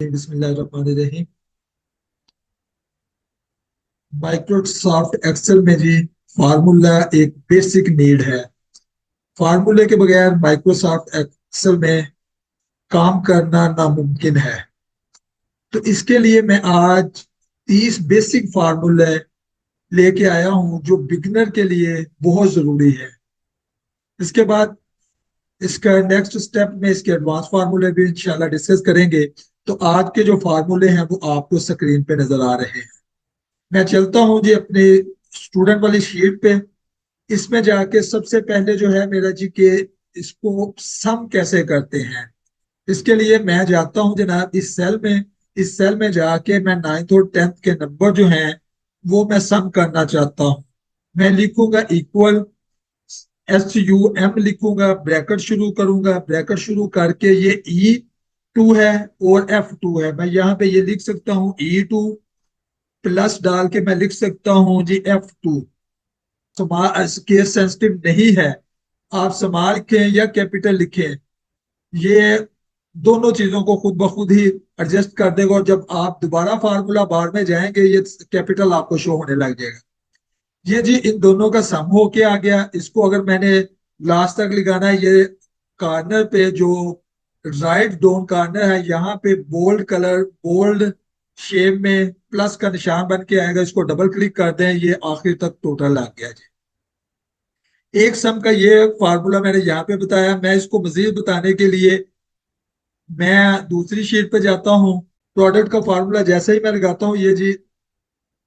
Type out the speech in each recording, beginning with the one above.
बिस्मिल्लाहिर्रहमानिर्रहीम। Microsoft Excel में जी formula एक बेसिक नीड है। फार्मूले के बगैर माइक्रोसॉफ्ट एक्सेल में काम करना नामुमकिन है। तो इसके लिए मैं आज 30 बेसिक फार्मूले लेके आया हूं जो बिगनर के लिए बहुत जरूरी है। इसके बाद इसका नेक्स्ट स्टेप में इसके एडवांस फार्मूले भी इंशाल्लाह डिस्कस करेंगे। तो आज के जो फार्मूले हैं वो आपको स्क्रीन पे नजर आ रहे हैं। मैं चलता हूं जी अपने स्टूडेंट वाली शीट पे। इसमें जाके सबसे पहले जो है मेरा जी के इसको सम कैसे करते हैं। इसके लिए मैं जाता हूं जनाब इस सेल में जाके मैं 9th और 10th के नंबर जो हैं वो मैं सम करना चाहता हूं। मैं लिखूंगा इक्वल SUM लिखूंगा, ब्रैकेट शुरू करूंगा, ब्रैकेट शुरू करके ये E2 है और F2 है। मैं यहाँ पे ये लिख सकता हूँ E2 प्लस डाल के मैं लिख सकता हूँ जी F2। केस सेंसिटिव नहीं है, आप स्मॉल के या कैपिटल लिखें, ये दोनों चीजों को खुद ब खुद ही एडजस्ट कर देगा। और जब आप दोबारा फार्मूला बार में जाएंगे ये कैपिटल आपको शो होने लग जाएगा। ये जी इन दोनों का सम हो के आ गया। इसको अगर मैंने लास्ट तक लिखाना है, ये कॉर्नर पे जो राइट डाउन कॉर्नर है यहाँ पे बोल्ड शेप में प्लस का निशान बन के आएगा। इसको डबल क्लिक कर दें, ये आखिर तक टोटल आ गया जी। एक सम का ये फार्मूला मैंने यहाँ पे बताया। मैं इसको मजीद बताने के लिए मैं दूसरी शीट पे जाता हूँ। प्रोडक्ट का फार्मूला जैसे ही मैं लगाता हूँ ये जी,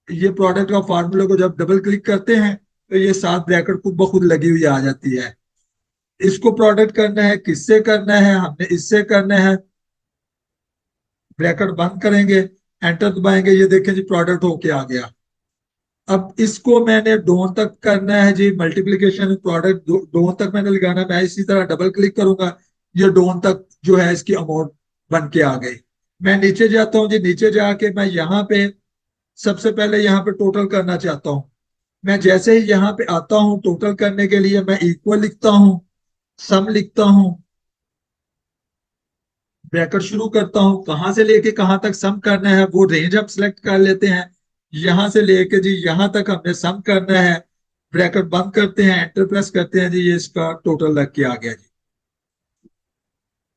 ये प्रोडक्ट का फार्मूला को जब डबल क्लिक करते हैं तो ये सात ब्रैकेट खुद ब खुद लगी हुई आ जाती है। इसको प्रोडक्ट करना है, किससे करना है, हमने इससे करना है। ब्रैकेट बंद करेंगे, एंटर दबाएंगे, ये देखें जी प्रोडक्ट होके आ गया। अब इसको मैंने डोन तक करना है जी, मल्टीप्लीकेशन प्रोडक्ट डोन तक मैंने लगाना है। मैं इसी तरह डबल क्लिक करूंगा, ये डोन तक जो है इसकी अमाउंट बन के आ गई। मैं नीचे जाता हूँ जी, नीचे जाके मैं यहाँ पे सबसे पहले यहाँ पे टोटल करना चाहता हूँ। मैं जैसे ही यहाँ पे आता हूँ टोटल करने के लिए मैं इक्वल लिखता हूँ, सम लिखता हूँ, ब्रैकेट शुरू करता हूँ। कहाँ से लेके कहाँ तक सम करना है वो रेंज हम सिलेक्ट कर लेते हैं। यहां से लेके जी यहाँ तक हमने सम करना है। ब्रैकेट बंद करते हैं, एंटर प्रेस करते हैं जी, ये इसका टोटल लग के आ गया जी।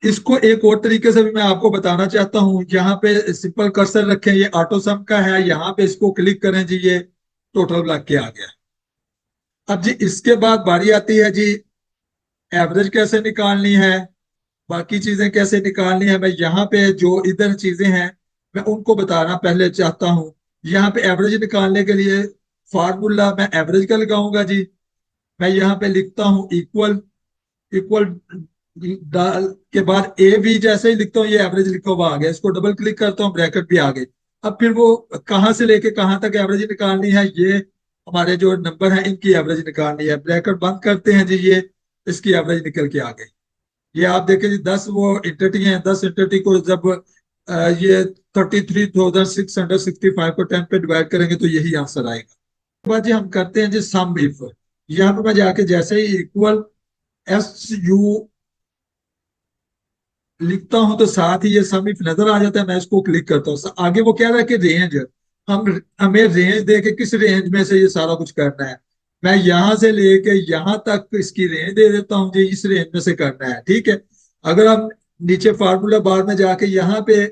इसको एक और तरीके से भी मैं आपको बताना चाहता हूँ। यहाँ पे सिंपल कर्सर रखें, ये ऑटो सम का है, यहाँ पे इसको क्लिक करें जी, ये टोटल लग के आ गया। अब जी इसके बाद बारी आती है जी एवरेज कैसे निकालनी है, बाकी चीजें कैसे निकालनी है। मैं यहाँ पे जो इधर चीजें हैं मैं उनको बताना पहले चाहता हूँ। यहाँ पे एवरेज निकालने के लिए फार्मूला मैं एवरेज का लगाऊंगा जी। मैं यहाँ पे लिखता हूँ इक्वल, इक्वल डाल के बाद ए बी जैसे ही लिखता हूँ ये एवरेज लिखा हुआ आ गया। इसको डबल क्लिक करता हूँ, ब्रैकेट भी आ गई। अब फिर वो कहाँ से लेके कहाँ तक एवरेज निकालनी है, ये हमारे जो नंबर है इनकी एवरेज निकालनी है। ब्रैकेट बंद करते हैं जी, ये इसकी एवरेज निकल के आ गई। ये आप देखें जी 10 वो इंटिटी हैं, 10 इंटिटी को जब ये 33,665 को 10 पे डिवाइड करेंगे तो यही आंसर आएगा। उसके बाद जी हम करते हैं जी सम इफ। यहाँ पे मैं जाके जैसे ही इक्वल SU लिखता हूं तो साथ ही ये सम इफ नजर आ जाता है। मैं इसको क्लिक करता हूँ, आगे वो कह रहा है कि रेंज, हम हमें रेंज दे के किस रेंज में से ये सारा कुछ करना है। मैं यहां से लेके यहां तक इसकी रेंज दे देता हूँ जी, इस रेंज में से करना है, ठीक है। अगर हम नीचे फार्मूला बार में जाके यहाँ पे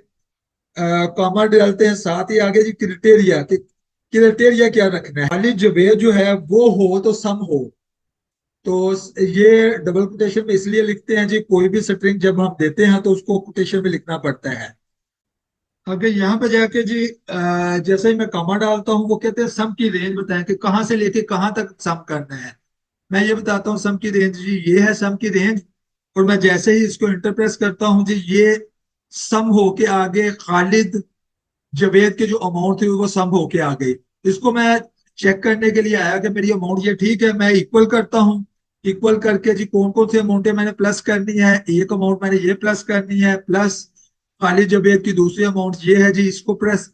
कॉमा डालते हैं, साथ ही आगे जी क्रिटेरिया कि क्रिटेरिया क्या रखना है। खाली जवेद जो है वो हो तो सम हो। तो ये डबल कोटेशन में इसलिए लिखते हैं जी, कोई भी स्ट्रिंग जब हम देते हैं तो उसको कोटेशन में लिखना पड़ता है। अगर यहाँ पे जाके जी जैसे ही मैं कॉमा डालता हूँ वो कहते हैं सम की रेंज बताएं कि कहाँ से लेके कहाँ तक सम करना है। मैं ये बताता हूँ सम की रेंज जी, ये है सम की रेंज। और मैं जैसे ही इसको इंटरप्रेस करता हूँ जी, ये सम होके आगे खालिद जवेद के जो अमाउंट थी वो सम होके आ गई। इसको मैं चेक करने के लिए आया कि मेरी अमाउंट ये ठीक है। मैं इक्वल करता हूँ, इक्वल करके जी कौन कौन सी अमाउंट है मैंने प्लस करनी है। एक अमाउंट मैंने ये प्लस करनी है, प्लस खालिद जवेद की दूसरी अमाउंट ये है जी, इसको प्लस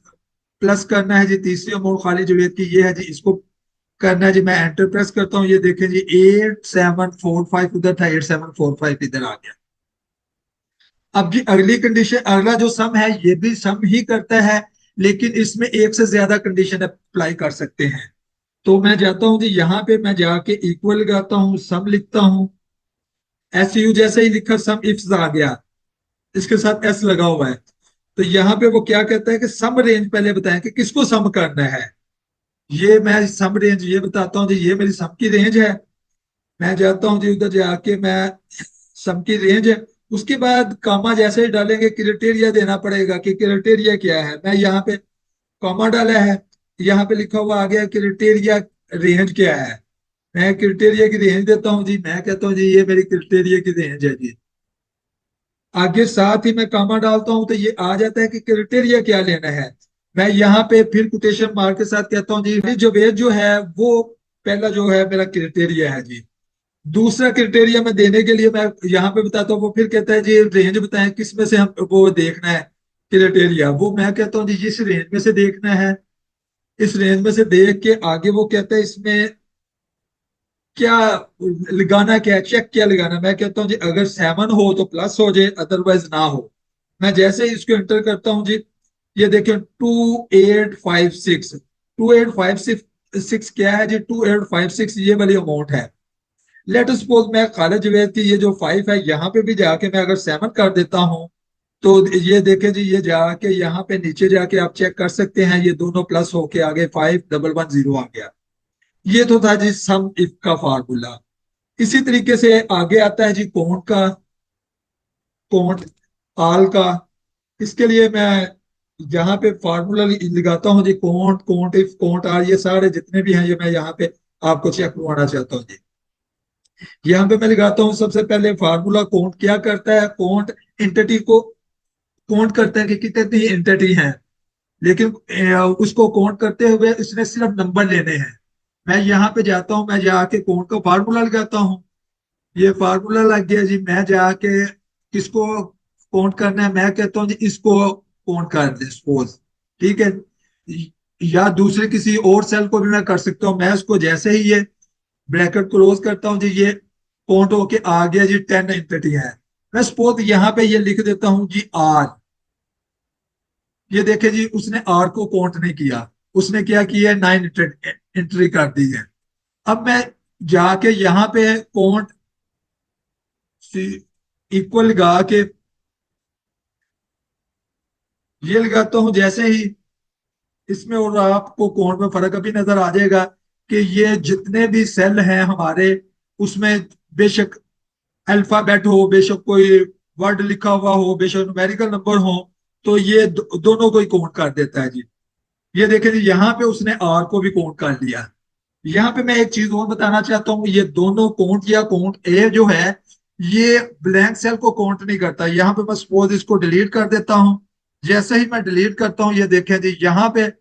प्लस करना है जी। तीसरी अमाउंट खालिद जवेद की ये है जी, इसको करना है जी। मैं एंटर प्रेस करता हूँ, ये देखें जी 8745 उधर था, 8745 इधर आ गया। अब जी अगली कंडीशन, अगला जो सम है ये भी सम ही करता है, लेकिन इसमें एक से ज्यादा कंडीशन अप्लाई कर सकते हैं। तो मैं जाता हूं जी, यहाँ पे मैं जाके इक्वल लगाता हूँ, सम लिखता हूँ। एस यू जैसे ही लिखा, सम इफ्स आ गया, इसके साथ एस लगा हुआ है। तो यहाँ पे वो क्या कहता है कि सम रेंज पहले बताएं कि किसको सम करना है। ये मैं सम रेंज ये बताता हूँ जी, ये मेरी सम की रेंज है। मैं जाता हूँ जी उधर जाके, मैं सम की रेंज है। उसके बाद कॉमा जैसे ही डालेंगे, क्राइटेरिया देना पड़ेगा कि क्राइटेरिया क्या है। मैं यहाँ पे कॉमा डाला है, यहाँ पे लिखा हुआ आ गया क्राइटेरिया रेंज क्या है। मैं क्राइटेरिया की रेंज देता हूँ जी, मैं कहता हूँ जी ये मेरी क्राइटेरिया की रेंज है जी। आगे साथ ही मैं कॉमा डालता हूं तो ये आ जाता है कि क्राइटेरिया क्या लेना है। मैं यहाँ पे फिर कोटेशन मार्क के साथ कहता हूँ जी जो वेज जो है वो पहला जो है मेरा क्राइटेरिया है जी। दूसरा क्राइटेरिया मैं देने के लिए मैं यहाँ पे बताता हूँ, वो फिर कहता है जी रेंज बताएं किस में से हम वो देखना है क्राइटेरिया। वो मैं कहता हूँ जी इस रेंज में से देखना है। इस रेंज में से देख के आगे वो कहता है इसमें क्या लगाना, क्या चेक क्या लगाना। मैं कहता हूँ जी अगर 7 हो तो प्लस हो जाए, अदरवाइज ना हो। मैं जैसे ही इसको एंटर करता हूँ जी, ये देखिए 2856, 2856 क्या है जी, 2856 ये वाली अमाउंट है। लेट सपोज मैं खालिद जुबैर की ये जो 5 है यहाँ पे भी जाके मैं अगर 7 कर देता हूँ, तो ये देखें जी, ये जाके यहाँ पे नीचे जाके आप चेक कर सकते हैं, ये दोनों प्लस होके आ गए, 5110 आ गया। ये तो था जी सम इफ का फार्मूला। इसी तरीके से आगे आता है जी कोंट का, कोंट आल का। इसके लिए मैं यहाँ पे फार्मूला लगाता हूँ जी, कोंट, कोंट इफ, कोंट आर, ये सारे जितने भी हैं ये मैं यहाँ पे आपको चेक करवाना चाहता हूँ जी। यहाँ पे मैं लगाता हूँ सबसे पहले फार्मूला। कोंट क्या करता है, कोंट एंटिटी को काउंट करता है कि कितनी एंटिटी है, लेकिन उसको काउंट करते हुए इसने सिर्फ नंबर लेने हैं। मैं यहाँ पे जाता हूँ, मैं जाके काउंट का फार्मूला लगाता हूँ। ये फार्मूला लग गया जी। मैं जाके किसको काउंट करना है, मैं कहता हूँ जी इसको काउंट कर दे सपोज, ठीक है। या दूसरे किसी और सेल को भी मैं कर सकता हूँ। मैं उसको जैसे ही ये ब्रैकेट क्लोज करता हूँ जी, ये काउंट होके आ गया जी 10 एंटिटी है। मैं सपोज यहाँ पे ये लिख देता हूँ जी आर। ये देखे जी उसने आर को काउंट नहीं किया, उसने क्या किया, 9 एंट्री कर दी है। अब मैं जाके यहाँ पे काउंट इक्वल लगा के ये लगाता हूं, जैसे ही इसमें और आपको काउंट में फर्क अभी नजर आ जाएगा कि ये जितने भी सेल हैं हमारे, उसमें बेशक अल्फाबेट हो, बेशक कोई वर्ड लिखा हुआ हो, बेशक न्यूमेरिकल नंबर हो, तो ये दोनों को ही काउंट कर देता है जी। ये देखें जी यहाँ पे उसने आर को भी काउंट कर लिया। यहाँ पे मैं एक चीज और बताना चाहता हूँ, ये दोनों काउंट या काउंट ए जो है ये ब्लैंक सेल को काउंट नहीं करता। यहाँ पे मैं सपोज इसको डिलीट कर देता हूँ। जैसे ही मैं डिलीट करता हूँ, ये देखें जी यहाँ पे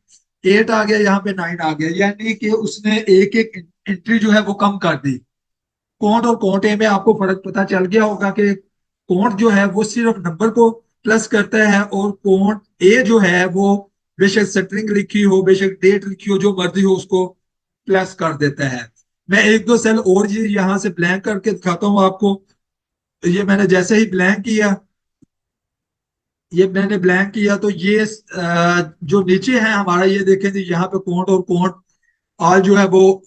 8 आ गया, यहाँ पे 9 आ गया, यानी कि उसने एक एक एंट्री जो है वो कम कर दी। काउंट और काउंट ए में आपको फर्क पता चल गया होगा कि काउंट जो है वो सिर्फ नंबर को प्लस करता है, और काउंट ए जो है वो बेशक स्ट्रिंग लिखी हो, बेशक डेट लिखी हो, जो मर्जी हो उसको प्लस कर देता है। मैं एक दो सेल और ये यहाँ से ब्लैंक करके दिखाता हूँ आपको। ये मैंने जैसे ही ब्लैंक किया, ये मैंने ब्लैंक किया तो ये जो नीचे है हमारा, ये देखें जी यहाँ पे काउंट और काउंट ऑल जो है वो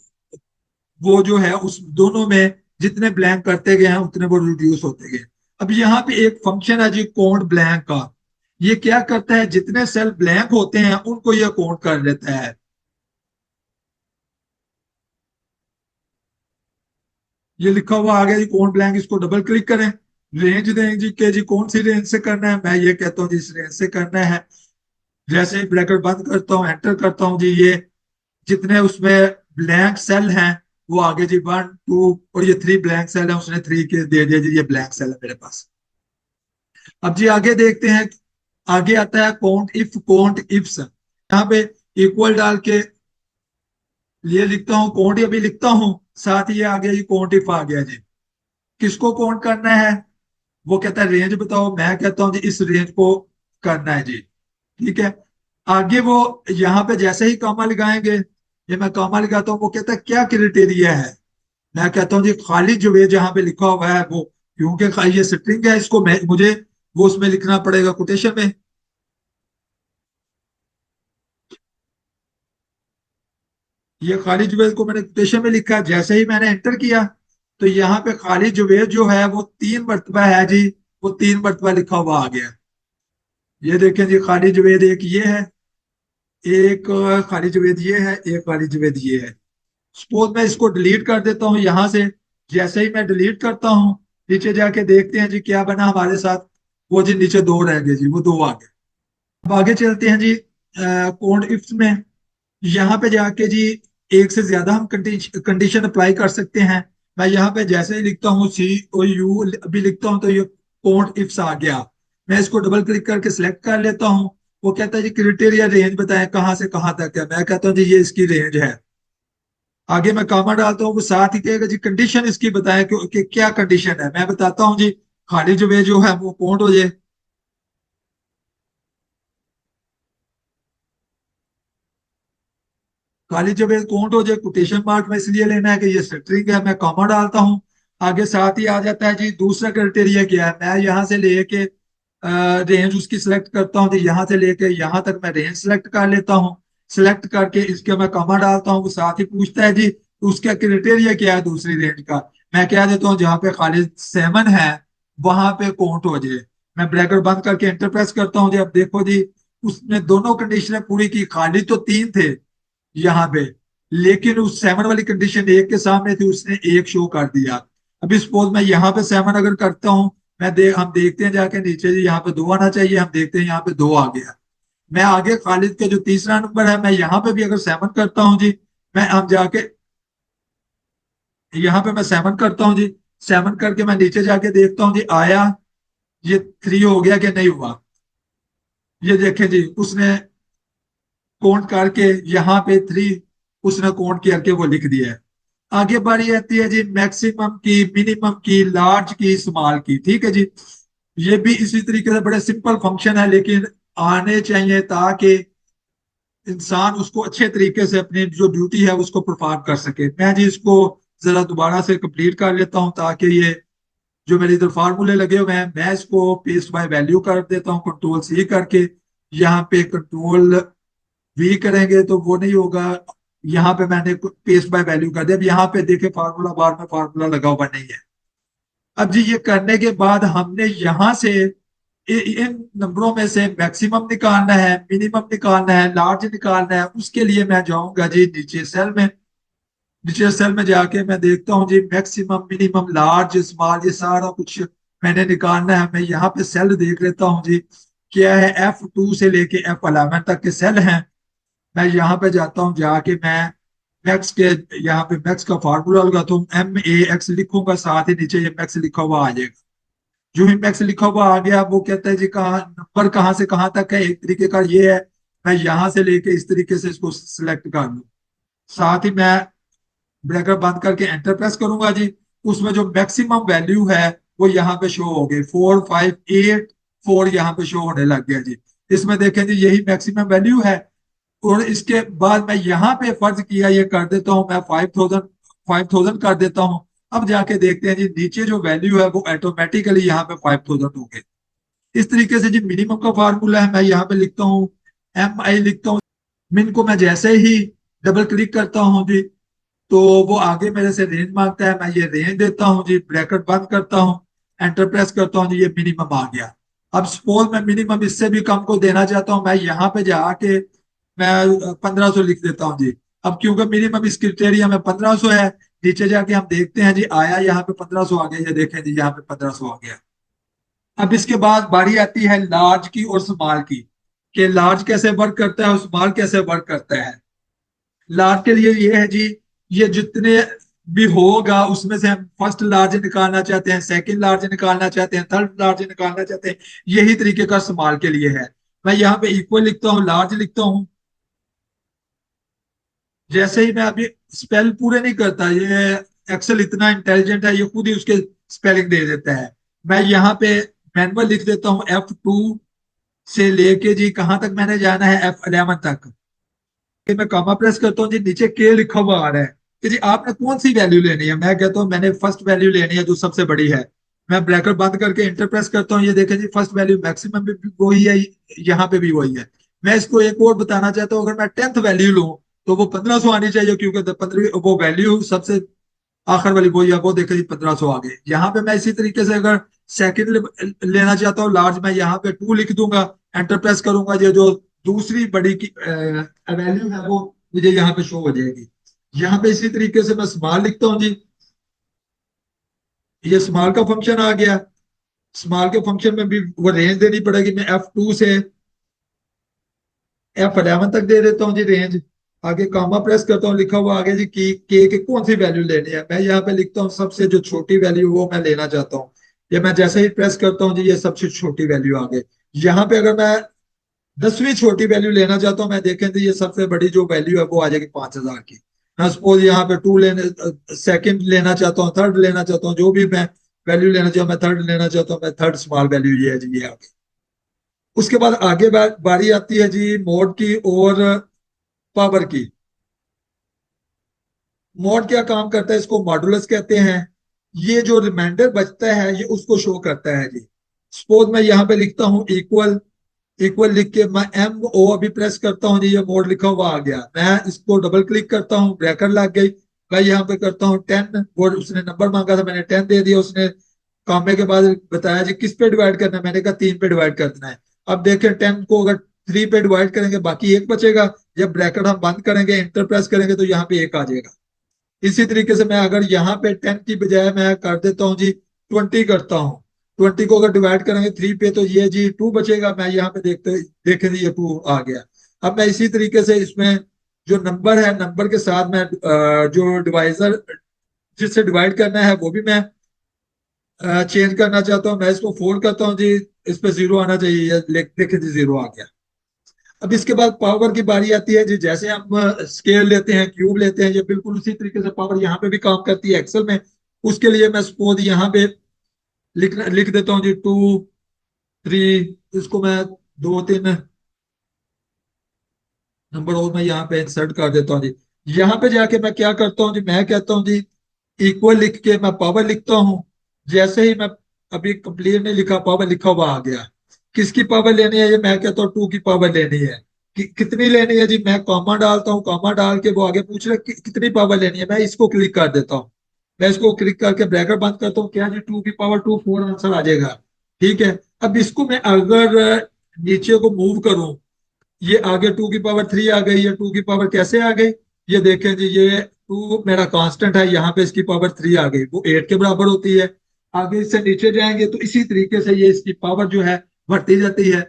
जो है उस दोनों में जितने ब्लैंक करते गए हैं उतने वो रिड्यूस होते गए। अब यहाँ पे एक फंक्शन है जी काउंट ब्लैंक का। ये क्या करता है, जितने सेल ब्लैंक होते हैं उनको ये काउंट कर लेता है। ये लिखा हुआ आ गया जी काउंट ब्लैंक, इसको डबल क्लिक करें। रेंज दें जी के जी कौन सी रेंज से करना है, मैं ये कहता हूँ जी इस रेंज से करना है। जैसे ही ब्रैकेट बंद करता हूँ, एंटर करता हूँ जी, ये जितने उसमें ब्लैंक सेल हैं वो आगे जी 1 2, और ये 3 ब्लैंक सेल है, उसने 3 के दे दिया जी, ये ब्लैंक सेल है मेरे पास। अब जी आगे देखते हैं। आगे आता है काउंट इफ्स। यहाँ पे इक्वल डाल के ये लिखता हूँ, काउंट अभी लिखता हूँ, साथ ही ये आ गया जी काउंट इफ आ गया जी। किसको काउंट करना है, वो कहता है रेंज बताओ, मैं कहता हूँ जी इस रेंज को करना है जी, ठीक है। आगे वो यहाँ पे जैसे ही कॉमा लगाएंगे, ये मैं कॉमा लगाता हूँ, वो कहता है क्या क्राइटेरिया है। मैं कहता हूँ जी खाली जो है जहाँ पे लिखा हुआ है वो, क्योंकि ये स्ट्रिंग है, इसको मैं मुझे वो उसमें लिखना पड़ेगा कोटेशन में। ये खालिद जुबैर को मैंने कोटेशन में लिखा, जैसे ही मैंने एंटर किया तो यहाँ पे खालिद जुबैर जो है वो 3 मरतबा है जी, वो 3 मरतबा लिखा हुआ आ गया। ये देखें जी, खालिद जुबैर एक ये है, एक खालिद जुबैर ये है, एक खालिद जुबैर ये है। सपोज मैं इसको डिलीट कर देता हूँ यहाँ से। जैसे ही मैं डिलीट करता हूँ, नीचे जाके देखते हैं जी क्या बना हमारे साथ। वो जी नीचे 2 रह गए जी, वो 2 आ गए। अब आगे चलते हैं जी कोड इफ्स में। यहाँ पे जाके जी एक से ज्यादा हम कंडीशन अप्लाई कर सकते हैं। मैं यहाँ पे जैसे ही लिखता हूँ COU अभी लिखता हूँ तो ये कोड इफ्स आ गया। मैं इसको डबल क्लिक करके सिलेक्ट कर लेता हूँ। वो कहता है जी क्राइटेरिया रेंज बताएं कहाँ से कहाँ तक है। मैं कहता हूँ जी ये इसकी रेंज है। आगे मैं कॉमा डालता हूँ, वो साथ ही कहेगा जी कंडीशन इसकी बताएं कि क्या कंडीशन है। मैं बताता हूँ जी खाली जो वे जो है वो काउंट हो जाए। खाली जब एक काउंट हो जाए, कोटेशन मार्क में इसलिए लेना है कि ये स्ट्रिंग है। मैं कॉमा डालता हूँ। आगे साथ ही आ जाता है जी दूसरा क्राइटेरिया क्या है। मैं यहाँ से लेके रेंज उसकी सिलेक्ट करता हूँ, तो यहाँ से लेके यहाँ तक मैं रेंज सिलेक्ट कर लेता हूँ। सिलेक्ट करके इसके मैं कॉमा डालता हूँ। वो साथ ही पूछता है जी उसका क्राइटेरिया क्या है दूसरी रेंज का। मैं कह देता हूँ जहाँ पे खाली 7 है वहां पे काउंट हो जाए। मैं ब्रैकेट बंद करके एंटर प्रेस करता हूँ जी। अब देखो जी उसने दोनों कंडीशनें पूरी की। खाली तो 3 थे यहाँ पे, लेकिन उस 7 वाली कंडीशन एक के सामने थी, उसने एक शो कर दिया। अभी सपोज मैं यहाँ पे 7 अगर करता हूँ, हम देखते हैं जाके नीचे जी यहाँ पे 2 आना चाहिए। हम देखते हैं यहाँ पे 2 आ गया। मैं आगे खालिद के जो तीसरा नंबर है, मैं यहाँ पे भी अगर 7 करता हूँ जी, मैं अब जाके यहाँ पे मैं 7 करता हूँ जी। 7 करके मैं नीचे जाके देखता हूँ जी आया ये 3 हो गया कि नहीं हुआ। ये देखें जी उसने काउंट करके यहाँ पे 3 उसने काउंट करके वो लिख दिया है। आगे बारी आती है जी मैक्सिमम की, मिनिमम की, लार्ज की, स्मॉल की। ठीक है जी, ये भी इसी तरीके से बड़े सिंपल फंक्शन है, लेकिन आने चाहिए ताकि इंसान उसको अच्छे तरीके से अपनी जो ड्यूटी है उसको परफॉर्म कर सके। मैं जी इसको जरा दोबारा से कंप्लीट कर लेता हूँ ताकि ये जो मेरे इधर फार्मूले लगे हुए हैं मैं इसको पेस्ट बाय वैल्यू कर देता हूँ कंट्रोल C करके। यहाँ पे कंट्रोल V करेंगे तो वो नहीं होगा। यहाँ पे मैंने पेस्ट बाय वैल्यू कर दिया। अब यहाँ पे देखे फार्मूला बार में फार्मूला लगा हुआ नहीं है। अब जी ये करने के बाद हमने यहाँ से इन नंबरों में से मैक्सिमम निकालना है, मिनिमम निकालना है, लार्ज निकालना है। उसके लिए मैं जाऊंगा जी नीचे सेल में। नीचे सेल में जाके मैं देखता हूँ जी मैक्सिमम, मिनिमम, लार्ज, स्मॉल, ये सारा कुछ मैंने निकालना है। मैं यहाँ पे सेल देख लेता हूँ जी क्या है। F2 से लेके F11 तक के सेल हैं। मैं यहाँ पे जाता हूँ, जाके मैं मैक्स के यहाँ पे मैक्स का फार्मूला लगाता हूँ। MAX लिखूंगा, साथ ही नीचे ये मैक्स लिखा हुआ आ जाएगा। जो ही मैक्स लिखा हुआ आ गया, वो कहता है जी कहाँ नंबर कहाँ से कहाँ तक है। एक तरीके का ये है, मैं यहाँ से लेके इस तरीके से इसको सिलेक्ट कर लूँ। साथ ही मैं ब्रैकेट बंद करके एंटर प्रेस करूंगा जी। उसमें जो मैक्सिमम वैल्यू है वो यहाँ पे शो हो गई, 4584 यहाँ पे शो होने लग गया जी। इसमें देखें जी यही मैक्सिमम वैल्यू है। और इसके बाद मैं यहाँ पे फर्ज किया ये कर देता हूँ, मैं 5000 कर देता हूँ। अब जाके देखते हैं जी नीचे जो वैल्यू है वो ऑटोमेटिकली यहाँ पे 5000 हो गई। इस तरीके से जी मिनिमम का फार्मूला है। मैं यहाँ पे लिखता हूँ MI लिखता हूँ। मिन को मैं जैसे ही डबल क्लिक करता हूँ जी तो वो आगे मेरे से रेंज मांगता है। मैं ये रेंज देता हूँ जी, ब्रैकेट बंद करता हूँ, एंटर प्रेस करता हूँ जी, ये मिनिमम आ गया। अब सपोज मैं मिनिमम इससे भी कम को देना चाहता हूँ, मैं यहाँ पे जाके मैं 1500 लिख देता हूँ जी। अब क्योंकि मिनिमम इस क्रिटेरिया में 1500 है, नीचे जाके हम देखते हैं जी आया यहाँ पे 1500 आ गया। ये देखें जी यहाँ पे 1500 आ गया। अब इसके बाद बारी आती है लार्ज की और स्मॉल की, कि लार्ज कैसे वर्क करता है और स्मॉल कैसे वर्क करता है। लार्ज के लिए ये है जी, ये जितने भी होगा उसमें से हम फर्स्ट लार्ज निकालना चाहते हैं, सेकंड लार्ज निकालना चाहते हैं, थर्ड लार्ज निकालना चाहते हैं। यही तरीके का स्मॉल के लिए है। मैं यहाँ पे इक्वल लिखता हूँ, लार्ज लिखता हूँ। जैसे ही मैं अभी स्पेल पूरे नहीं करता, ये एक्सेल इतना इंटेलिजेंट है, ये खुद ही उसके स्पेलिंग दे देता है। मैं यहाँ पे मैनुअल लिख देता हूँ F2 से लेके जी कहाँ तक मैंने जाना है, F11 तक। कि मैं कॉमा प्रेस करता हूँ जी, नीचे के लिखा हुआ आ रहा है कि जी आपने कौन सी वैल्यू लेनी है। मैं कहता हूँ मैंने फर्स्ट वैल्यू लेनी है जो सबसे बड़ी है। मैं ब्रैकेट बंद करके इंटर प्रेस करता हूँ, ये देखें जी फर्स्ट वैल्यू मैक्सिमम भी वही है, यहाँ पे भी वही है। मैं इसको एक और बताना चाहता हूँ, अगर मैं 10th वैल्यू लूँ तो वो 1500 आनी चाहिए, क्योंकि 15 वो वैल्यू सबसे आखिर वाली वही है, वो देखे जी 1500 आ गए। यहाँ पे मैं इसी तरीके से अगर सेकंड लेना चाहता हूँ लार्ज, मैं यहाँ पे 2 लिख दूंगा, एंटर प्रेस करूंगा, ये जो दूसरी बड़ी की वैल्यू है वो मुझे यहाँ पे शो हो जाएगी। यहाँ पे इसी तरीके से मैं स्मॉल लिखता हूँ जी, ये स्मॉल का फंक्शन आ गया। स्मॉल के फंक्शन में भी वो रेंज देनी पड़ेगी, मैं F2 से F11 तक दे देता हूँ जी रेंज। आगे कामा प्रेस करता हूँ, लिखा हुआ आगे जी की के कौन सी वैल्यू लेनी है, मैं यहाँ पे लिखता हूँ सबसे जो छोटी वैल्यू वो मैं लेना चाहता हूँ। ये मैं जैसे ही प्रेस करता हूँ जी ये सबसे छोटी वैल्यू आ गई। यहाँ पे अगर मैं 10वीं छोटी वैल्यू लेना चाहता हूँ, मैं देखें तो ये सबसे बड़ी जो वैल्यू है वो आ जाएगी 5000 की। मैं सपोज यहाँ पे टू लेने सेकंड लेना चाहता हूँ, थर्ड लेना चाहता हूँ, जो भी मैं वैल्यू लेना चाहूँ, मैं थर्ड लेना चाहता हूँ, मैं थर्ड स्मॉल वैल्यू ये है जी, ये आ गई। उसके बाद आगे बारी आती है जी मोड की और पावर की। मोड क्या काम करता है, इसको मॉडुलस कहते हैं। ये जो रिमाइंडर बचता है ये उसको शो करता है जी। सपोज मैं यहाँ पे लिखता हूँ इक्वल, इक्वल लिख के मैं MO अभी प्रेस करता हूँ जी, ये मोड लिखा हुआ आ गया। मैं इसको डबल क्लिक करता हूँ, ब्रैकेट लग गई। मैं यहाँ पे करता हूँ 10, वो उसने नंबर मांगा था, मैंने 10 दे दिया। उसने कामे के बाद बताया जी किस पे डिवाइड करना है, मैंने कहा 3 पे डिवाइड करना है। अब देखें 10 को अगर 3 पे डिवाइड करेंगे बाकी एक बचेगा, जब ब्रैकेट हम बंद करेंगे इंटर प्रेस करेंगे तो यहाँ पे एक आ जाएगा। इसी तरीके से मैं अगर यहाँ पे 10 की बजाय मैं कर देता हूँ जी 20 करता हूँ, 20 को अगर डिवाइड करेंगे 3 पे तो ये जी 2 बचेगा। मैं यहाँ पे देखते देखे जी ये 2 आ गया। अब मैं इसी तरीके से इसमें जो नंबर है, नंबर के साथ मैं जो डिवाइजर जिससे डिवाइड करना है वो भी मैं चेंज करना चाहता हूँ। मैं इसको फोल्ड करता हूँ जी, इस पे 0 आना चाहिए, देखे जी 0 आ गया। अब इसके बाद पावर की बारी आती है जी। जैसे हम स्केल लेते हैं, क्यूब लेते हैं, ये बिल्कुल उसी तरीके से पावर यहाँ पे भी काम करती है एक्सेल में। उसके लिए मैं सपोज यहाँ पे लिख देता हूँ जी 2 3, इसको मैं 2 3 नंबर और मैं यहाँ पे इंसर्ट कर देता हूँ जी। यहाँ पे जाके मैं क्या करता हूँ जी, मैं कहता हूँ जी इक्वल लिख के मैं पावर लिखता हूँ। जैसे ही मैं अभी कंप्लीट नहीं लिखा, पावर लिखा हुआ आ गया। किसकी पावर लेनी है, ये मैं कहता हूँ 2 की पावर लेनी है। कितनी लेनी है जी, मैं कॉमा डालता हूँ, कॉमा डाल के वो आगे पूछ रहे कितनी पावर लेनी है, मैं इसको क्लिक कर देता हूँ। मैं इसको क्लिक करके ब्रैकेट बंद करता हूँ, क्या जी 2 की पावर 2 4 आंसर आ जाएगा। ठीक है। अब इसको मैं अगर नीचे को मूव करूं, ये आगे 2 की पावर 3 आ गई, ये 2 की पावर कैसे आ गई, ये देखें जी ये 2 मेरा कांस्टेंट है, यहाँ पे इसकी पावर 3 आ गई, वो 8 के बराबर होती है। आगे इससे नीचे जाएंगे तो इसी तरीके से ये इसकी पावर जो है बढ़ती जाती है।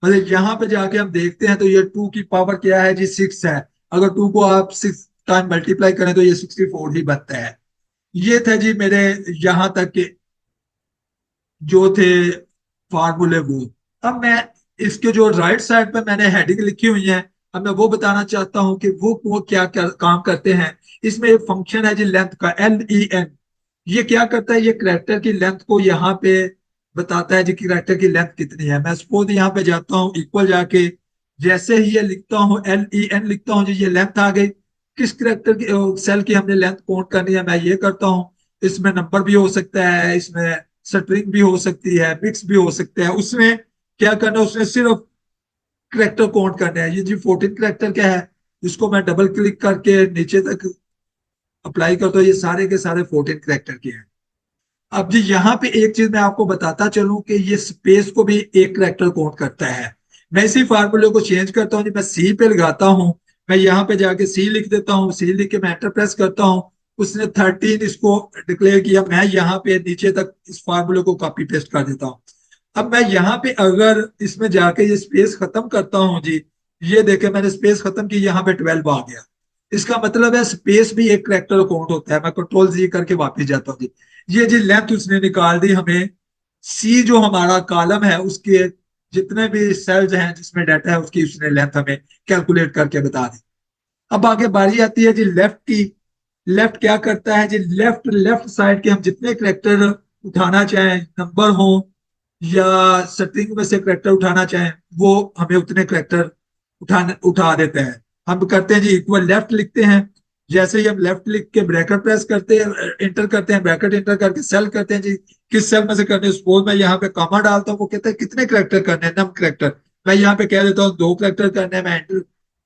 मतलब यहाँ पे जाके हम देखते हैं तो ये 2 की पावर क्या है जी 6 है। अगर 2 को आप 6 टाइम मल्टीप्लाई करें तो ये 64 ही बनता है। ये थे जी मेरे यहाँ तक के जो थे फार्मूले वो। अब मैं इसके जो राइट साइड पे मैंने हेडिंग लिखी हुई है, अब मैं वो बताना चाहता हूँ कि वो क्या क्या काम करते हैं। इसमें एक फंक्शन है जी लेंथ का, LEN। ये क्या करता है, ये करेक्टर की लेंथ को यहाँ पे बताता है जी कि करेक्टर की लेंथ कितनी है। मैं सपोज यहाँ पे जाता हूँ इक्वल जाके, जैसे ही ये लिखता हूँ LEN लिखता हूँ जी, ये लेंथ आ गई। किस करेक्टर की सेल की हमने लेंथ काउंट करनी है, मैं ये करता हूँ। इसमें नंबर भी हो सकता है, इसमें स्ट्रिंग भी हो सकती है, मिक्स भी हो सकते हैं। उसमें क्या करना है, उसने सिर्फ करेक्टर काउंट करने हैं। ये जी 14 करेक्टर क्या है, इसको मैं डबल क्लिक करके नीचे तक अप्लाई करता हूँ, ये सारे के सारे 14 करेक्टर के हैं। अब जी यहाँ पे एक चीज मैं आपको बताता चलूं कि ये स्पेस को भी एक करेक्टर काउंट करता है। मैं इसी फार्मूले को चेंज करता हूँ जी, मैं सी पे लगाता हूँ। मैं यहाँ पे जाके सी लिख देता हूँ, सी लिख के मैं एंटर प्रेस करता हूँ। उसने 13 इसको डिक्लेयर किया, मैं यहाँ पे नीचे तक इस फार्मूले को कॉपी पेस्ट कर देता हूँ। अब मैं यहाँ पे अगर इसमें जाके ये स्पेस खत्म करता हूँ जी, ये देखे मैंने स्पेस खत्म की, यहाँ पे 12 आ गया। इसका मतलब है स्पेस भी एक करेक्टर काउंट होता है। मैं कंट्रोल Z करके वापस जाता हूँ जी। ये जी लेंथ उसने निकाल दी हमें। सी जो हमारा कॉलम है उसके जितने भी सेल्स हैं जिसमें डाटा है उसकी उसने लेंथ हमें कैलकुलेट करके बता दी। अब आगे बारी आती है जी लेफ्ट की। लेफ्ट क्या करता है जी, लेफ्ट लेफ्ट साइड के हम जितने करेक्टर उठाना चाहें, नंबर हो या स्ट्रिंग में से करेक्टर उठाना चाहें, वो हमें उतने करेक्टर उठा देते हैं। हम करते हैं जी इक्वल लेफ्ट लिखते हैं, जैसे ही हम लेफ्ट क्लिक के ब्रैकेट प्रेस करते हैं, इंटर करते हैं, ब्रैकेट इंटर करके सेल करते हैं जी, किस सेल में से करने, सपोज मैं यहाँ पे कॉमा डालता हूँ, वो कहता है कितने करेक्टर करने हैं, नम करेक्टर। मैं यहाँ पे कह देता हूँ 2 करेक्टर करने हैं, मैं एंटर,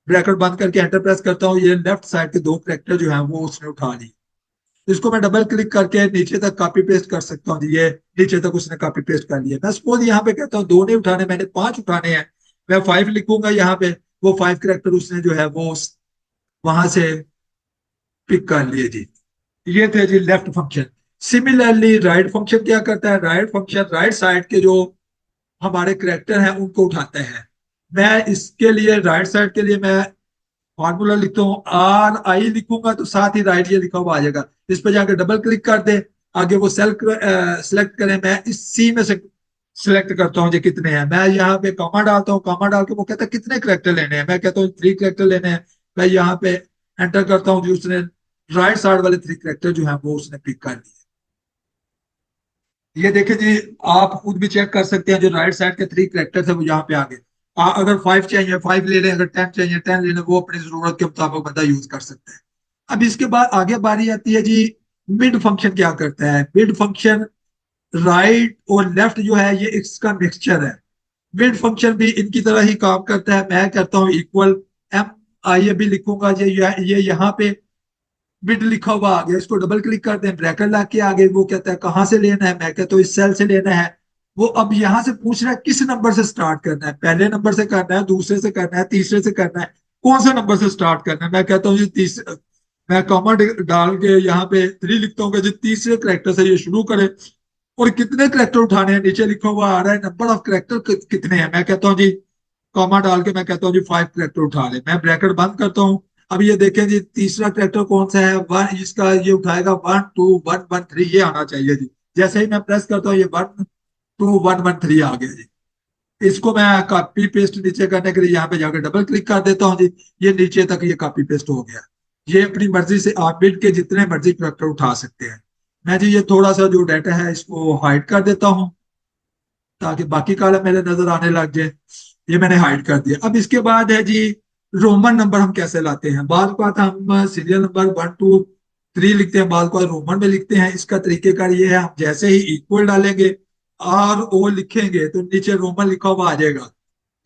ब्रैकेट बंद करके एंटर प्रेस करता हूँ, ये लेफ्ट साइड के 2 करेक्टर जो है वो उसने उठा लिए। इसको मैं डबल क्लिक करके नीचे तक कॉपी पेस्ट कर सकता हूँ जी, ये नीचे तक उसने कॉपी पेस्ट कर लिया। मैं सपोज यहाँ पे कहता हूँ 2 नहीं उठाने, मैंने 5 उठाने हैं, मैं 5 लिखूंगा यहाँ पे, वो 5 करेक्टर उसने जो है वो वहां से पिक कर लिए जी। ये थे जी left function. Similarly right function क्या करता है, राइट फंक्शन राइट साइड के जो हमारे करेक्टर हैं उनको उठाते हैं। मैं इसके लिए राइट साइड के लिए मैं फॉर्मूला लिखता हूँ, आर आई लिखूंगा तो साथ ही राइट ये लिखा हुआ आ जाएगा। इस पर जाकर डबल क्लिक कर दे, आगे वो सेल सेलेक्ट करें, मैं इस सी में से सिलेक्ट करता हूँ जो कितने हैं, मैं यहाँ पे कॉमा डालता हूँ, कॉमा डाल के वो कहता है कितने करेक्टर लेने हैं, मैं कहता हूँ 3 करेक्टर लेने हैं। मैं यहाँ पे एंटर करता हूँ जो उसने राइट साइड वाले 3 करेक्टर जो है वो उसने पिक कर लिए। ये देखे जी, आप खुद भी चेक कर सकते हैं, जो राइट साइड के 3 करेक्टर थे वो यहाँ पे आ गए। अगर 5 चाहिए 5 ले लें, अगर 10 चाहिए 10 ले लें, वो अपनी जरूरत के मुताबिक बंदा यूज कर सकता है। अब इसके बाद आगे बारी आती है जी, मिड फंक्शन क्या करता है। मिड फंक्शन राइट और लेफ्ट जो है ये इसका मिक्सचर है। मिड फंक्शन भी इनकी तरह ही काम करता है। मैं कहता हूँ इक्वल एम आई भी लिखूंगा, ये यहाँ पे बिड लिखा हुआ आ गया, इसको डबल क्लिक करते हैं, ब्रैकेट ला के आगे वो कहता है कहां से लेना है, मैं कहता हूँ इस सेल से लेना है। वो अब यहां से पूछ रहा है किस नंबर से स्टार्ट करना है, पहले नंबर से करना है, दूसरे से करना है, तीसरे से करना है, कौन से नंबर से स्टार्ट करना है। मैं कहता हूँ जी तीसरे, मैं कॉमा डाल के यहाँ पे 3 लिखता हूँ कि जी तीसरे करेक्टर से ये शुरू करे। और कितने करेक्टर उठाने हैं, नीचे लिखा हुआ आ रहा है नंबर ऑफ करेक्टर कितने हैं, मैं कहता हूँ जी कॉमा डाल के मैं कहता हूँ जी 5 करेक्टर उठा ले, मैं ब्रैकेट बंद करता हूँ। अब ये देखें जी तीसरा करेक्टर कौन सा है, वन, इसका ये उठाएगा 1 2 1 1 3, ये आना चाहिए जी। जैसे ही मैं प्रेस करता हूँ ये 1 2 1 1 3 आ गया जी। इसको मैं कॉपी पेस्ट नीचे करने के लिए यहाँ पे जाकर डबल क्लिक कर देता हूँ जी, ये नीचे तक ये कॉपी पेस्ट हो गया। ये अपनी मर्जी से आप बिट के जितने मर्जी करेक्टर उठा सकते हैं। मैं जी ये थोड़ा सा जो डाटा है इसको हाइड कर देता हूँ ताकि बाकी कॉलम मेरे नजर आने लग जाए। ये मैंने हाइड कर दिया। अब इसके बाद है जी रोमन नंबर हम कैसे लाते हैं। बात बात हम सीरियल नंबर 1 2 3 लिखते हैं, बात बात रोमन में लिखते हैं। इसका तरीकेकार ये है, हम जैसे ही इक्वल डालेंगे आर ओ लिखेंगे तो नीचे रोमन लिखा हुआ आ जाएगा,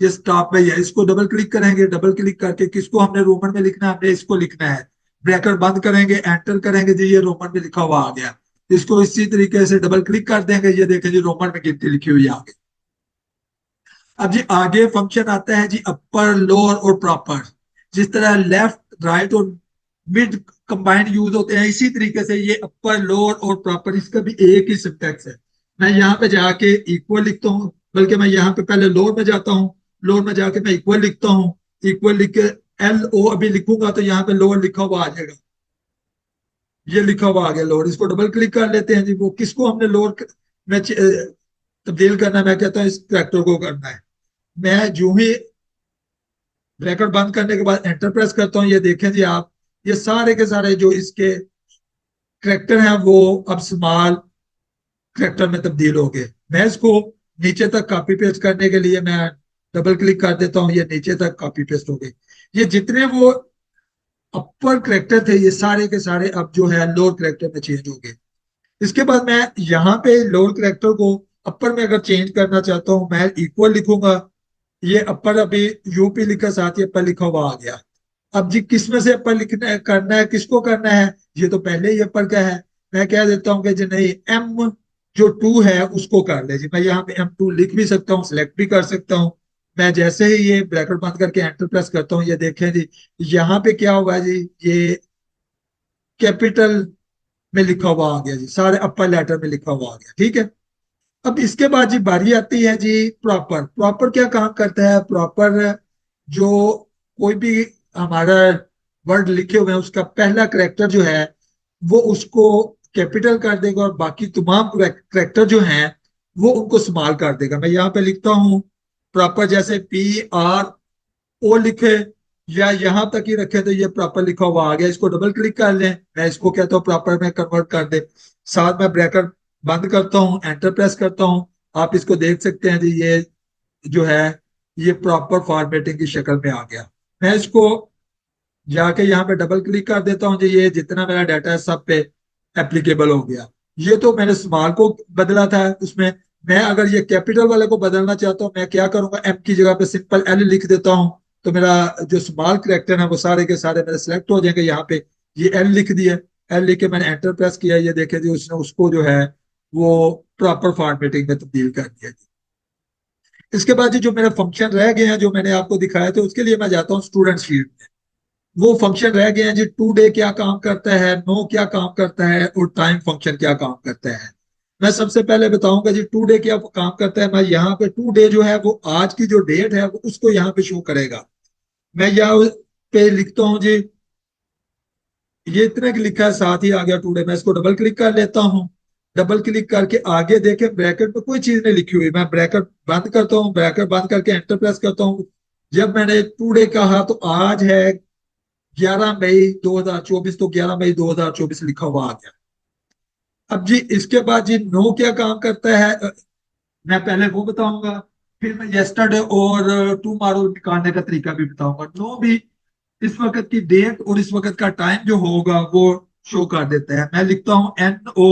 जिस टॉप में है इसको डबल क्लिक करेंगे, डबल क्लिक करके किसको हमने रोमन में लिखना है, हमने इसको लिखना है। ब्रैकेट बंद करेंगे, एंटर करेंगे जी, ये रोमन में लिखा हुआ आ गया। इसको इसी तरीके से डबल क्लिक कर देंगे, ये देखें जी रोमन में गिनती लिखी हुई आ गई। अब जी आगे फंक्शन आता है जी अपर लोअर और प्रॉपर। जिस तरह लेफ्ट राइट और मिड कंबाइंड यूज होते हैं, इसी तरीके से ये अपर लोअर और प्रॉपर इसका भी एक ही सिंटैक्स है। मैं यहाँ पे जाके इक्वल लिखता हूँ, बल्कि मैं यहाँ पे पहले लोअर में जाता हूँ, लोअर में जाके मैं इक्वल लिखता हूँ, इक्वल लिख के एल ओ अभी लिखूंगा तो यहाँ पे लोअर लिखा हुआ आ जाएगा। ये लिखा हुआ आ गया लोअर, इसको डबल क्लिक कर लेते हैं जी। वो किसको हमने लोअर में तब्दील करना है, मैं कहता हूँ इस कैरेक्टर को करना है। मैं जो ही ब्रैकेट बंद करने के बाद एंटर प्रेस करता हूँ, ये देखें जी आप, ये सारे के सारे जो इसके करेक्टर हैं वो अब स्मॉल करेक्टर में तब्दील हो गए। मैं इसको नीचे तक कॉपी पेस्ट करने के लिए मैं डबल क्लिक कर देता हूँ, ये नीचे तक कॉपी पेस्ट हो गए। ये जितने वो अपर करेक्टर थे ये सारे के सारे अब जो है लोअर करेक्टर में चेंज हो गए। इसके बाद मैं यहाँ पे लोअर करेक्टर को अपर में अगर चेंज करना चाहता हूँ, मैं इक्वल लिखूंगा, ये अपर अभी यूपी लिखा साथ ही अपर लिखा हुआ आ गया। अब जी किस में से अपर लिखना है, करना है, किसको करना है, ये तो पहले ही अपर का है। मैं कह देता हूँ कि जी नहीं, एम जो 2 है उसको कर ले जी। मैं यहाँ पे M2 लिख भी सकता हूँ, सिलेक्ट भी कर सकता हूँ। मैं जैसे ही ये ब्रैकेट बंद करके एंटर प्रेस करता हूँ, ये देखें जी यहाँ पे क्या हुआ जी, ये कैपिटल में लिखा हुआ आ गया जी, सारे अपर लेटर में लिखा हुआ आ गया, ठीक है। अब इसके बाद जी बारी आती है जी प्रॉपर। प्रॉपर क्या काम करता है, प्रॉपर जो कोई भी हमारा वर्ड लिखे हुए हैं उसका पहला करेक्टर जो है वो उसको कैपिटल कर देगा और बाकी तमाम करेक्टर जो हैं वो उनको स्मॉल कर देगा। मैं यहाँ पे लिखता हूँ प्रॉपर, जैसे P R O लिखे या यहां तक ही रखे तो ये प्रॉपर लिखा हुआ आ गया। इसको डबल क्लिक कर लें, मैं इसको कहता हूँ प्रॉपर में कन्वर्ट कर दे। साथ में ब्रैकेट बंद करता हूँ, एंटर प्रेस करता हूँ, आप इसको देख सकते हैं जी, ये जो है ये प्रॉपर फॉर्मेटिंग की शक्ल में आ गया। मैं इसको जाके यहाँ पे डबल क्लिक कर देता हूँ जी, ये जितना मेरा डाटा है सब पे एप्लीकेबल हो गया। ये तो मैंने स्मॉल को बदला था उसमें। मैं अगर ये कैपिटल वाले को बदलना चाहता हूँ, मैं क्या करूंगा, एम की जगह पे सिंपल एल लिख देता हूँ। तो मेरा जो स्मॉल करेक्टर है वो सारे के सारे मेरे सिलेक्ट हो जाएंगे यहाँ पे। ये एल लिख दिया, एल लिख के मैंने एंटर प्रेस किया, ये देखे जी उसने उसको जो है वो प्रॉपर फॉर्मेटिंग में तब्दील कर दिया। इसके बाद जो मेरे फंक्शन रह गए हैं जो मैंने आपको दिखाया था, उसके लिए मैं जाता हूँ स्टूडेंट शीट में। वो फंक्शन रह गए हैं जी, टू डे क्या काम करता है, नो क्या काम करता है, और टाइम फंक्शन क्या काम करता है। मैं सबसे पहले बताऊंगा जी टू डे क्या काम करता है। मैं यहाँ पे टू डे जो है वो आज की जो डेट है वो उसको यहाँ पे शो करेगा। मैं यहाँ पे लिखता हूँ जी, ये इतने की लिखा है, साथ ही आ गया टू डे। मैं इसको डबल क्लिक कर लेता हूँ। डबल क्लिक करके आगे देखे ब्रैकेट में कोई चीज नहीं लिखी हुई, मैं ब्रैकेट बंद करता हूँ, ब्रैकेट बंद करके एंटर प्रेस करता हूँ। जब मैंने टू डे कहा तो आज है 11 मई 2024, तो 11 मई 2024 लिखा हुआ आ गया। अब जी इसके बाद जी नो क्या काम करता है, मैं पहले वो बताऊंगा, फिर मैं यस्टरडे और टुमारो निकालने का तरीका भी बताऊंगा। नो भी इस वक्त की डेट और इस वक्त का टाइम जो होगा वो शो कर देता है। मैं लिखता हूँ एन ओ,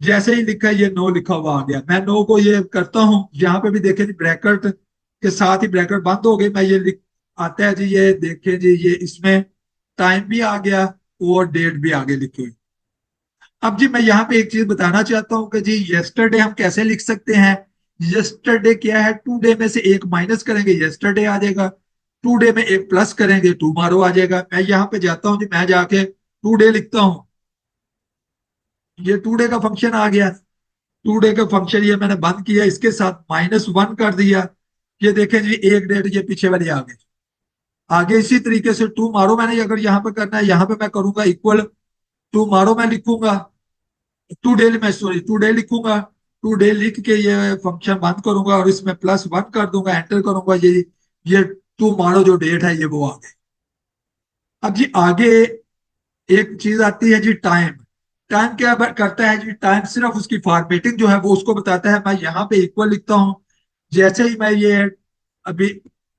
जैसे ही लिखा है ये नो लिखा हुआ आ गया। मैं नो को ये करता हूँ, यहाँ पे भी देखें जी ब्रैकेट के साथ ही ब्रैकेट बंद हो गई। मैं ये लिख आता है जी, ये देखें जी ये इसमें टाइम भी आ गया और डेट भी आगे लिखी हुई। अब जी मैं यहाँ पे एक चीज बताना चाहता हूँ कि जी यस्टरडे हम कैसे लिख सकते हैं। यस्टरडे क्या है, टू डे में से एक माइनस करेंगे यस्टरडे आ जाएगा, टू डे में एक प्लस करेंगे टुमारो आ जाएगा। मैं यहाँ पे जाता हूँ जी, मैं जाके टू डे लिखता हूँ, ये टू डे का फंक्शन आ गया। टू डे का फंक्शन ये मैंने बंद किया, इसके साथ -1 कर दिया। ये देखें जी एक डेट ये पीछे वाली आ गई। आगे इसी तरीके से टू मारो, मैंने अगर यहाँ पे करना है यहाँ पे मैं करूंगा इक्वल टू मारो, मैं लिखूंगा टू डे में, सॉरी टू डे लिखूंगा। टू डे लिख के ये फंक्शन बंद करूंगा और इसमें +1 कर दूंगा, एंटर करूंगा। ये टू मारो जो डेट है ये वो आ गई। अब जी आगे एक चीज आती है जी टाइम। टाइम क्या करता है जी, टाइम सिर्फ उसकी फॉर्मेटिंग जो है वो उसको बताता है। मैं यहाँ पे इक्वल लिखता हूँ, जैसे ही मैं ये अभी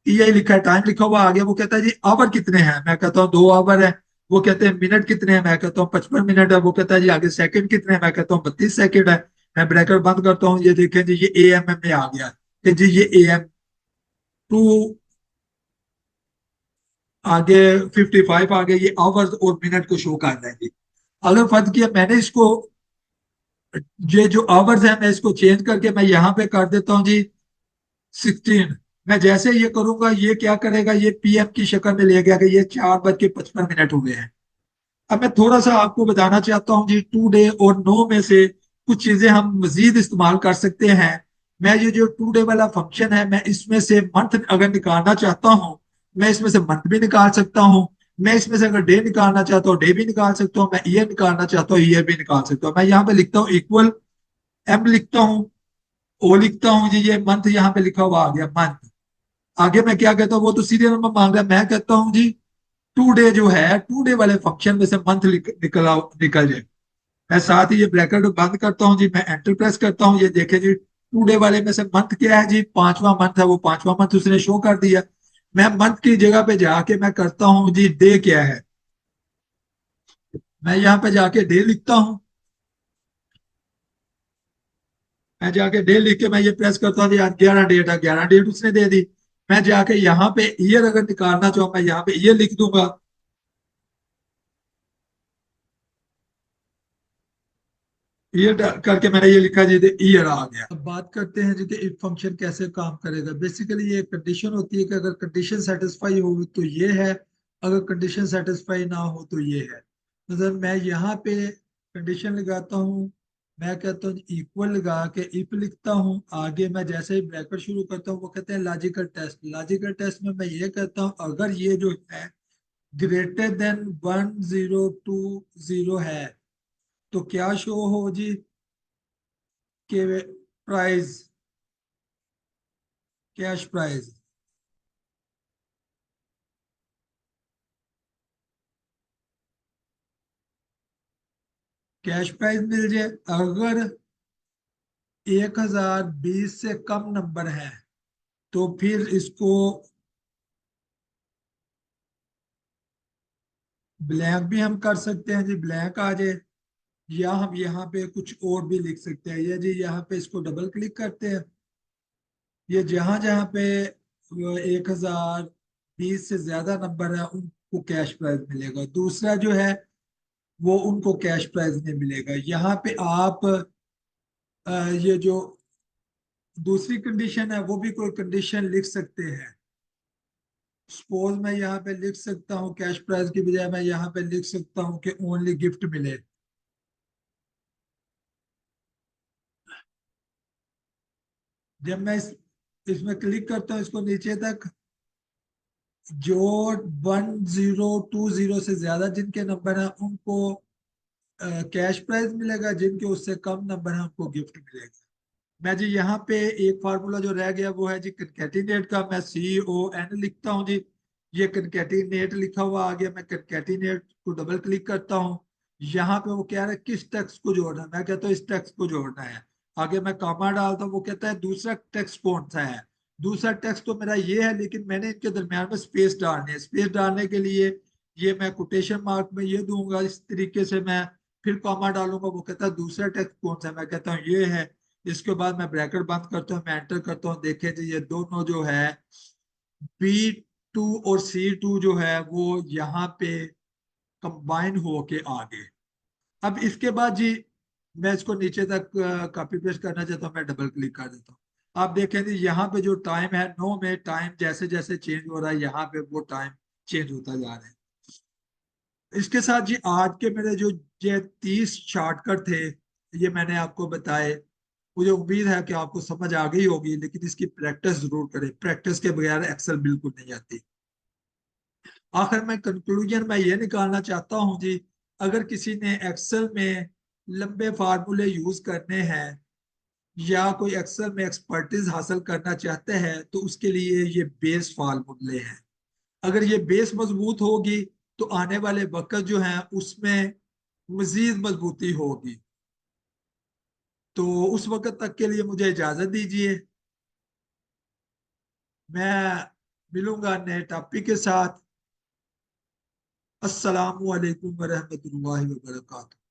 ये लिखा है टाइम लिखा हुआ आ गया, वो कहता है जी आवर कितने हैं, मैं कहता हूँ 2 आवर है। वो कहते हैं मिनट कितने हैं, मैं कहता हूँ 55 मिनट है। वो कहता है जी आगे सेकंड कितने हैं, मैं कहता हूँ 32 सेकंड है। मैं ब्रैकेट बंद करता हूँ, ये देखें जी ये एएम में आ गया कि जी ये AM टू आगे 55 आगे ये आवर्स और मिनट को शो कर देंगे। अगर फर्ज किया मैंने इसको, ये जो आवर्स है मैं इसको चेंज करके मैं यहाँ पे कर देता हूँ जी 16। मैं जैसे ये करूंगा ये क्या करेगा, ये PM की शक्ल में ले गया कि ये 4:55 हुए हैं। अब मैं थोड़ा सा आपको बताना चाहता हूँ जी, टू डे और नो में से कुछ चीजें हम मजीद इस्तेमाल कर सकते हैं। मैं ये जो टू डे वाला फंक्शन है, मैं इसमें से मंथ अगर निकालना चाहता हूँ, मैं इसमें से मंथ भी निकाल सकता हूँ। मैं इसमें से अगर डे निकालना चाहता हूँ डे भी निकाल सकता हूँ। मैं ईयर निकालना चाहता हूँ ईयर भी निकाल सकता हूँ। मैं यहाँ पे लिखता हूँ इक्वल M लिखता हूँ, O लिखता हूँ जी, ये मंथ यहाँ पे लिखा हुआ आ गया मंथ। आगे मैं क्या कहता हूँ, वो तो सीरियल नंबर मांग रहा है, मैं कहता हूँ जी टू डे जो है टू डे वाले फंक्शन में से मंथ निकल जाए। मैं साथ ही ये ब्रैकेट बंद करता हूँ जी, मैं एंटर प्रेस करता हूँ, ये देखे जी टू डे वाले में से मंथ क्या है जी, 5वां मंथ है, वो 5वां मंथ उसने शो कर दिया। मैं मंथ की जगह पे जाके मैं करता हूँ जी डे क्या है, मैं यहाँ पे जाके डे लिखता हूँ। मैं जाके डे लिख के मैं ये प्रेस करता हूँ जी, आज 11 डेट है, 11 डेट उसने दे दी। मैं जाके यहाँ पे ईयर अगर निकालना चाहूँ, मैं यहाँ पे ईयर लिख दूंगा। ईयर करके मैंने ये लिखा जी ईयर आ गया। अब बात करते हैं जी कि इफ फंक्शन कैसे काम करेगा। बेसिकली ये कंडीशन होती है कि अगर कंडीशन सेटिस्फाई हो तो ये है, अगर कंडीशन सेटिस्फाई ना हो तो ये है। मतलब मैं यहाँ पे कंडीशन लगाता हूँ, मैं कहता हूँ इक्वल लगा के इफ लिखता हूँ। आगे मैं जैसे ही ब्रैकेट शुरू करता हूँ वो कहते हैं लॉजिकल टेस्ट। लॉजिकल टेस्ट में मैं ये कहता हूँ अगर ये जो है ग्रेटर देन 1020 है तो क्या शो हो जी, के price, cash price, cash price मिल जाए। अगर 1020 से कम नंबर है तो फिर इसको ब्लैंक भी हम कर सकते हैं जी, ब्लैंक आ जाए। या हम यहाँ पे कुछ और भी लिख सकते हैं, या जी यहाँ पे इसको डबल क्लिक करते हैं। ये जहां जहां पे 1020 से ज्यादा नंबर है उनको कैश प्राइज मिलेगा, दूसरा जो है वो उनको कैश प्राइज नहीं मिलेगा। यहाँ पे आप ये जो दूसरी कंडीशन है वो भी कोई कंडीशन लिख सकते हैं। सपोज मैं यहाँ पे लिख सकता हूँ कैश प्राइज की बजाय मैं यहाँ पे लिख सकता हूँ कि ओनली गिफ्ट मिले। जब मैं इसमें क्लिक करता हूँ इसको नीचे तक, जो 1020 से ज्यादा जिनके नंबर हैं उनको कैश प्राइज मिलेगा, जिनके उससे कम नंबर है उनको गिफ्ट मिलेगा। मैं जी यहाँ पे एक फार्मूला जो रह गया वो है जी कनकैटिनेट का। मैं CON लिखता हूँ जी, ये कनकैटिनेट लिखा हुआ आ गया। मैं कनकैटिनेट को डबल क्लिक करता हूँ। यहाँ पे वो कह रहा है किस टेक्स्ट को जोड़ना है, मैं कहता हूँ इस टेक्स्ट को जोड़ना है। आगे मैं कॉमा डालता हूँ, वो कहता है दूसरा टेक्स्ट कौन सा है। दूसरा टेक्स्ट तो मेरा ये है, लेकिन मैंने इनके दरम्यान में स्पेस डालनी है। स्पेस डालने के लिए ये मैं कोटेशन मार्क में ये दूंगा, इस तरीके से मैं फिर कॉमा डालूंगा। वो कहता है दूसरा टेक्स्ट कौन सा है, मैं कहता हूँ ये है। इसके बाद मैं ब्रैकेट बंद करता हूँ, मैं एंटर करता हूँ। देखे जी ये दोनों जो है B2 और C2 जो है वो यहाँ पे कंबाइन होके आ गए। अब इसके बाद जी मैं इसको नीचे तक कॉपी पेस्ट करना चाहता हूँ, मैं डबल क्लिक कर देता हूँ। आप देखें जी यहाँ पे जो टाइम है 9 में, टाइम जैसे जैसे चेंज हो रहा है यहाँ पे वो टाइम चेंज होता जा रहा है। इसके साथ जी आज के मेरे जो ये 30 शॉर्टकट थे ये मैंने आपको बताए। मुझे उम्मीद है कि आपको समझ आ गई होगी, लेकिन इसकी प्रैक्टिस जरूर करें, प्रैक्टिस के बगैर एक्सेल बिल्कुल नहीं आती। आखिर में कंक्लूजन मैं ये निकालना चाहता हूं जी, अगर किसी ने एक्सेल में लंबे फार्मूले यूज करने हैं या कोई एक्सेल में एक्सपर्टीज हासिल करना चाहते हैं तो उसके लिए ये बेस फार्मूले हैं। अगर ये बेस मजबूत होगी तो आने वाले वक्त जो है उसमें मजीद मजबूती होगी। तो उस वक्त तक के लिए मुझे इजाजत दीजिए। मैं मिलूंगा नए टॉपिक के साथ। अस्सलामु अलैकुम वरहमतुल्लाहि वबरकातुहू।